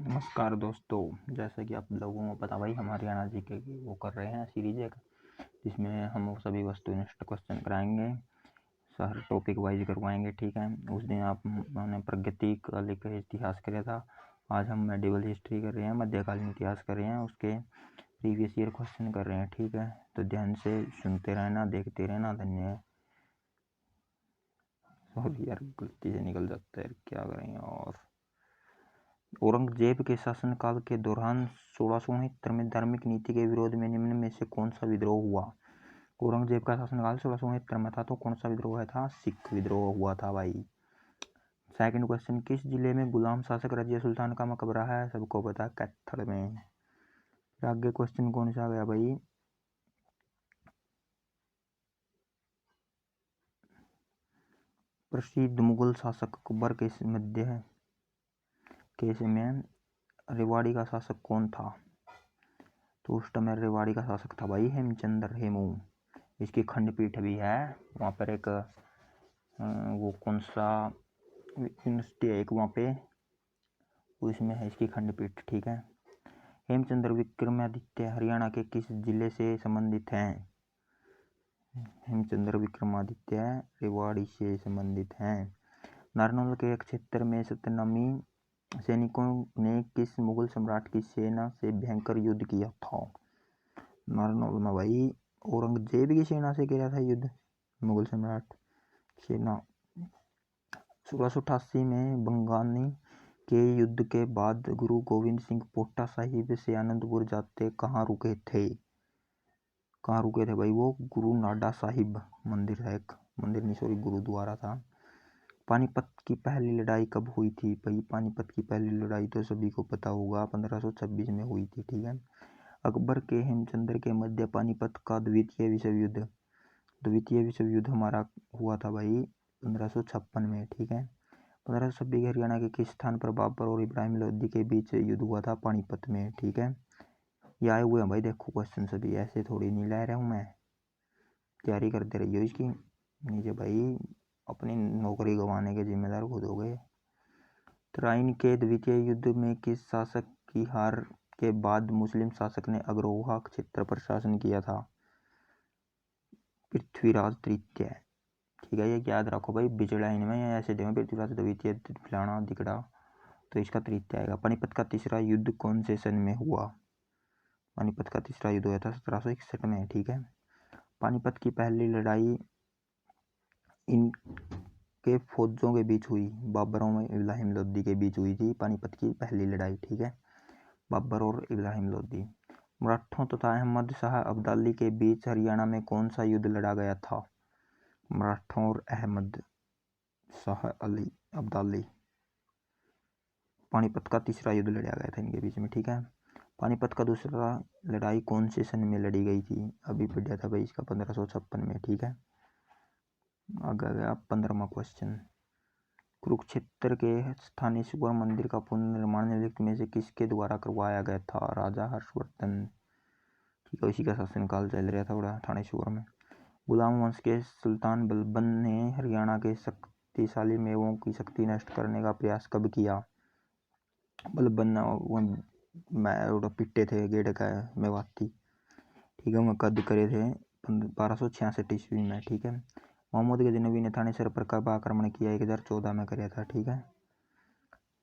नमस्कार दोस्तों, जैसे कि आप लोगों को पता भाई हम हरियाणा जीके की वो कर रहे हैं सीरीज एक, जिसमें हम वो सभी वस्तुनिष्ठ क्वेश्चन कराएंगे, हर टॉपिक वाइज करवाएंगे। ठीक है। उस दिन हमने प्रागैतिक इतिहास कराया था। आज हम मेडिवल हिस्ट्री कर रहे हैं, मध्यकालीन इतिहास कर रहे हैं, उसके प्रीवियस ईयर क्वेश्चन कर रहे हैं। ठीक है, तो ध्यान से सुनते रहना, देखते रहना। धन्यवाद। सॉरी यार, गलती से निकल जाता है, क्या करें। और औरंगजेब के शासनकाल के दौरान 1669 में धार्मिक नीति के विरोध में निम्न में से कौन सा विद्रोह हुआ? औरंगजेब का शासनकाल 1669 में था, तो कौन सा विद्रोह है था? सिख विद्रोह हुआ था भाई। सेकंड क्वेश्चन, किस जिले में गुलाम शासक रजिया सुल्तान का मकबरा है? सबको पता, कैथल में। आगे क्वेश्चन कौन सा आ गया भाई? प्रसिद्ध मुगल शासक अकबर के मध्य के समय रेवाड़ी का शासक कौन था? तो उस टाइम रेवाड़ी का शासक था भाई हेमचंद्र हेमू। इसकी खंडपीठ भी है वहाँ पर। एक वो कौन सा यूनिवर्सिटी है एक वहाँ पे, उसमें है इसकी खंडपीठ। ठीक है। हेमचंद्र विक्रमादित्य हरियाणा के किस जिले से संबंधित हैं? हेमचंद्र विक्रमादित्य रेवाड़ी से संबंधित हैं। नारनौल के क्षेत्र में सतनामी सैनिकों ने किस मुगल सम्राट की सेना से भयंकर युद्ध किया था? नारनौल में भाई औरंगजेब की सेना से किया था युद्ध, मुगल सम्राट सेना। 1688 में बंगानी के युद्ध के बाद गुरु गोविंद सिंह पोटा साहिब से आनंदपुर जाते कहाँ रुके थे? कहाँ रुके थे भाई वो? गुरु नाडा साहिब मंदिर है, एक मंदिर नहीं सॉरी गुरुद्वारा था। पानीपत की पहली लड़ाई कब हुई थी भाई? पानीपत की पहली लड़ाई तो सभी को पता होगा, 1526 में हुई थी। ठीक है। अकबर के हेमचंद्र के मध्य पानीपत का द्वितीय विश्व युद्ध हमारा हुआ था भाई 1556 में। ठीक है। 1526 हरियाणा के किस स्थान पर बाबर और इब्राहिम लोदी के बीच युद्ध हुआ था? पानीपत में। ठीक है। ये आए हुए हैं भाई, देखो क्वेश्चन सभी, ऐसे थोड़ी नहीं ला रहा हूँ मैं, तैयारी करते रहिए इसकी। नीचे भाई अपनी नौकरी गंवाने के जिम्मेदार खुद हो गए। तराइन के द्वितीय युद्ध में किस शासक की हार के बाद मुस्लिम शासक ने अग्रोहा क्षेत्र पर शासन किया था? पृथ्वीराज तृतीय। ठीक है, ये याद रखो भाई, बिचड़ा इनमें ऐसे देव पृथ्वीराज द्वितीय फलाना दिकड़ा, तो इसका तृतीय आएगा। पानीपत का तीसरा युद्ध कौन से सन में हुआ? पानीपत का तीसरा युद्ध हुआ था 1761 में। ठीक है। पानीपत की पहली लड़ाई इनके फौजों के बीच हुई, बाबर और इब्राहिम लोदी के बीच हुई थी पानीपत की पहली लड़ाई। ठीक है, बाबर और इब्राहिम लोदी। मराठों तथा अहमद शाह अब्दाली के बीच हरियाणा में कौन सा युद्ध लड़ा गया था? मराठों और अहमद शाह अली अब्दाली, पानीपत का तीसरा युद्ध लड़ा गया था इनके बीच में। ठीक है। पानीपत का दूसरा लड़ाई कौन से सन में लड़ी गई थी? अभी पढ़ा था भाई इसका 1556 में। ठीक है। आगे गया 15वां क्वेश्चन, कुरुक्षेत्र के स्थानीय शिव मंदिर का पुनर्निर्माण निम्नलिखित में से किसके द्वारा करवाया गया था? राजा हर्षवर्धन। ठीक है, इसी का शासनकाल चल रहा था बड़ा थानेश्वर में। गुलाम वंश के सुल्तान बलबन ने हरियाणा के शक्तिशाली मेवों की शक्ति नष्ट करने का प्रयास कब किया? बलबन पिट्टे थे गेड़ का मेवाती। ठीक है, वह कद करे थे 1266 ईस्वी में। ठीक है। मोहम्मद गजनवी ने थानेसर पर कब आक्रमण किया? 1014 में किया था। ठीक है।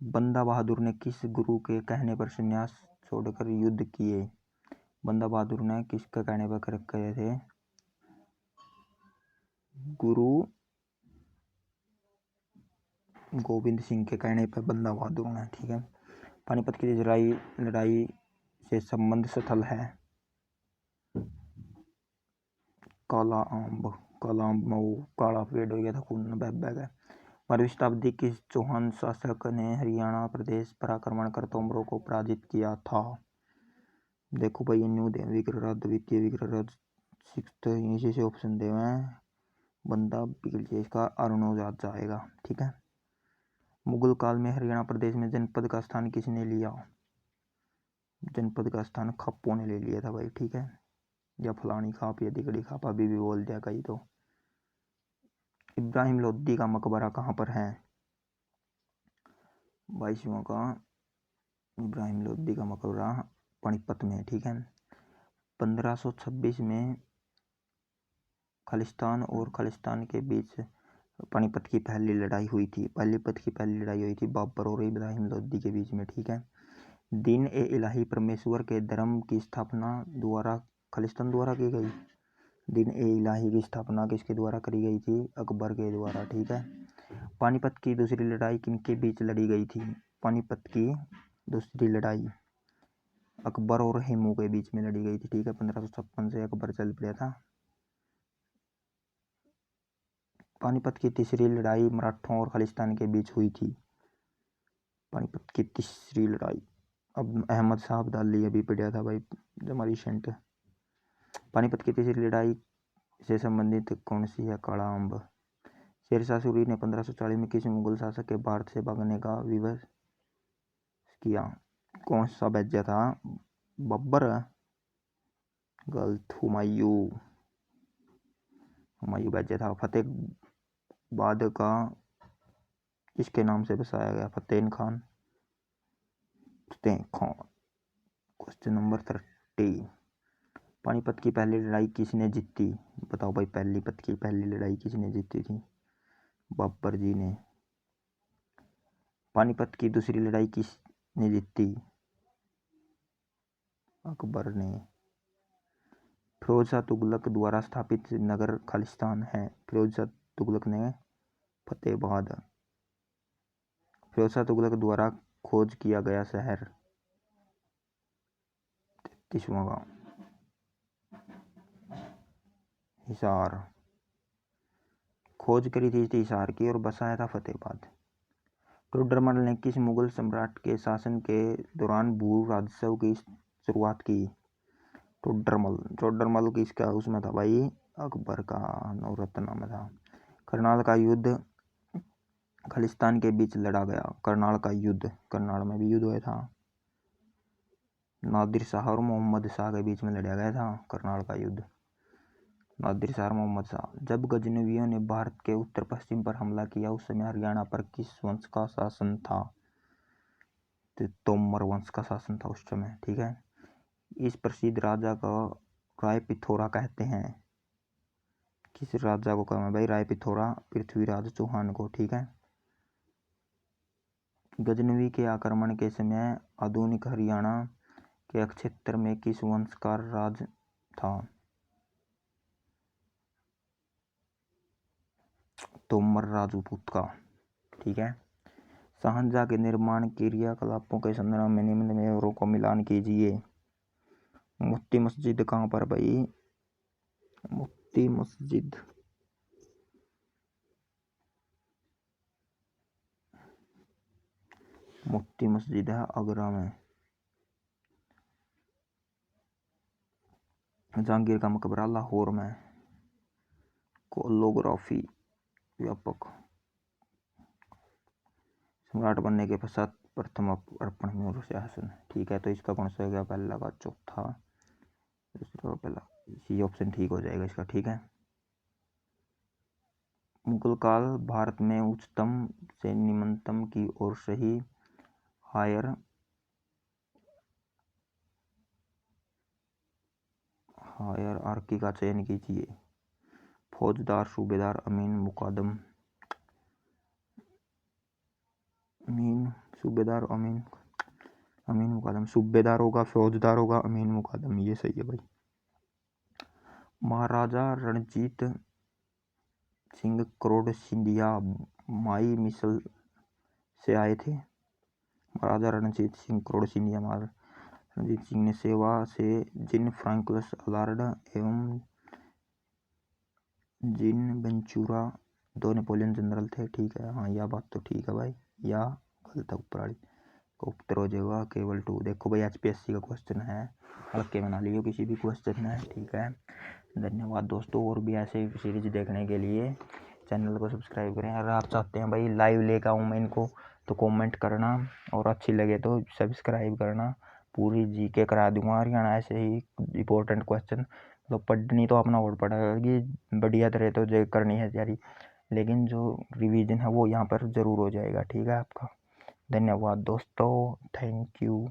बंदा बहादुर ने किस गुरु के कहने पर संन्यास छोड़कर युद्ध किए? बंदा बहादुर ने किसके कहने पर करे थे? गुरु गोविंद सिंह के कहने पर बंदा बहादुर ने। ठीक है। पानीपत की लड़ाई से संबंध स्थल है काला आंब, काला पेड़ हो गया था, खून बह गया। 12वीं शताब्दी किस चौहान शासक ने हरियाणा प्रदेश पर आक्रमण कर तोमरों को पराजित किया था? देखो भाई, विक्रमराज द्वितीय, विक्रमराज सिक्स्थ, इसी से ऑप्शन दे हुए हैं। बंदा बिगल इसका अरुणोजात जाएगा। ठीक है। मुगल काल में हरियाणा प्रदेश में जनपद का स्थान किसने लिया? जनपद का स्थान खप्पों ने ले लिया था भाई। ठीक है, या फलानी खाप या दिगड़ी खाप अभी भी बोल दिया कहीं तो। इब्राहिम लोदी का मकबरा कहाँ पर है? 22वां का इब्राहिम लोदी का मकबरा पानीपत में, ठीक है। 1526 में खालिस्तान और खालिस्तान के बीच पानीपत की पहली लड़ाई हुई थी। पानीपत की पहली लड़ाई हुई थी बाबर और इब्राहिम लोदी के बीच में, ठीक है। दीन ए इलाही परमेश्वर के धर्म की स्थापना द्वारा खालिस्तान द्वारा की गई। दीन ए इलाही की स्थापना किसके द्वारा करी गई थी? अकबर के द्वारा, ठीक है। पानीपत की दूसरी लड़ाई किनके बीच लड़ी गई थी? पानीपत की दूसरी लड़ाई अकबर और हेमू के बीच में लड़ी गई थी, ठीक है। 1556 से अकबर चल पड़ा था। पानीपत की तीसरी लड़ाई मराठों और खालिस्तान के बीच हुई थी। पानीपत की तीसरी लड़ाई, अब अहमद शाह अब्दाली अभी पढ़ा था भाई जमा रिसेंट। पानीपत की तीसरी लड़ाई से संबंधित कौन सी है? काला अम्ब। शेरशाह सूरी ने 1540 में किस मुगल शासक के भारत से भागने का विवश किया? कौन सा बेज्जा था? बब्बर? गलत, हुमायूं बेज्जा था। फतेहाबाद का किसके नाम से बसाया गया? फतेह खान। Question number 30। पानीपत की पहली लड़ाई किसने जीती? बताओ भाई, पानीपत की पहली लड़ाई किसने जीती थी? बाबर जी ने। पानीपत की दूसरी लड़ाई किसने जीती? अकबर ने। फिरोज शाह तुगलक द्वारा स्थापित नगर खालिस्तान है। फिरोज शाह तुगलक ने फतेहाबाद। फिरोज शाह तुगलक द्वारा खोज किया गया शहर 33वां हिसार। खोज करी थी हिसार की और बसाया था फतेहाबाद। टोडरमल ने किस मुगल सम्राट के शासन के दौरान भू राजस्व की शुरुआत की? टोडरमल किसका उसमें था भाई? अकबर का नवरत्न में था। करनाल का युद्ध खालिस्तान के बीच लड़ा गया। करनाल का युद्ध, करनाल में भी युद्ध हुआ था। नादिर शाह और मोहम्मद शाह के बीच में लड़ा गया था करनाल का युद्ध। नादिर शाह और मोहम्मद शाह। जब गजनवियों ने भारत के उत्तर पश्चिम पर हमला किया उस समय हरियाणा पर किस वंश का शासन था? तो तोमर वंश का शासन था उस समय, ठीक है। इस प्रसिद्ध राजा को राय पिथौरा कहते हैं। किस राजा को कहते हैं भाई? राय पिथौरा पृथ्वीराज चौहान को, ठीक है। गजनवी के आक्रमण के समय आधुनिक हरियाणा के क्षेत्र में किस वंश का राज था? तोमर राजपूत का, ठीक है। शाहजहां के निर्माण क्रियाकलापों के संदर्भ में निम्न में को मिलान कीजिए। मोती मस्जिद कहाँ पर भाई? मोती मस्जिद है आगरा में। जहांगीर का मकबरा लाहौर में। कोलोग्राफी व्यापक। सम्राट बनने के पश्चात प्रथम अर्पण में शासन, ठीक है। तो इसका कौन सा हो गया? पहला का चौथा, दूसरा का पहला। सी ऑप्शन ठीक हो जाएगा इसका, ठीक है। मुगल काल भारत में उच्चतम से निम्नतम की ओर सही हायरार्की का चयन कीजिए। फौजदार, सूबेदार, अमीन, मुकादम। सूबेदार, अमीन मुकादम। सूबेदार होगा, फौजदार होगा, अमीन मुकादम, ये सही है भाई। महाराजा रणजीत सिंह करोड़ सिंधिया माई मिसल से आए थे। महाराजा रणजीत सिंह करोड़ सिंधिया रणजीत सिंह ने सेवा से जिन फ्रांकोइस अलार्ड एवं जिन वेंचुरा दो नेपोलियन जनरल थे, ठीक है। हाँ, यह बात तो ठीक है भाई, या गलत है? ऊपर का उत्तर हो जाएगा केवल 2। देखो भाई, HPSC का क्वेश्चन है, हल्के बना लियो किसी भी क्वेश्चन है, ठीक है। धन्यवाद दोस्तों। और भी ऐसे सीरीज देखने के लिए चैनल को सब्सक्राइब करें। अगर आप चाहते हैं भाई लाइव लेकर आऊँ मैं इनको तो कमेंट करना, और अच्छी लगे तो सब्सक्राइब करना। पूरी जीके करा दूंगा हरियाणा ऐसे ही इंपॉर्टेंट क्वेश्चन। तो पढ़नी तो अपना और पड़ेगी बढ़िया तरह तो करनी है तैयारी, लेकिन जो रिवीजन है वो यहाँ पर ज़रूर हो जाएगा, ठीक है आपका। धन्यवाद दोस्तों, थैंक यू।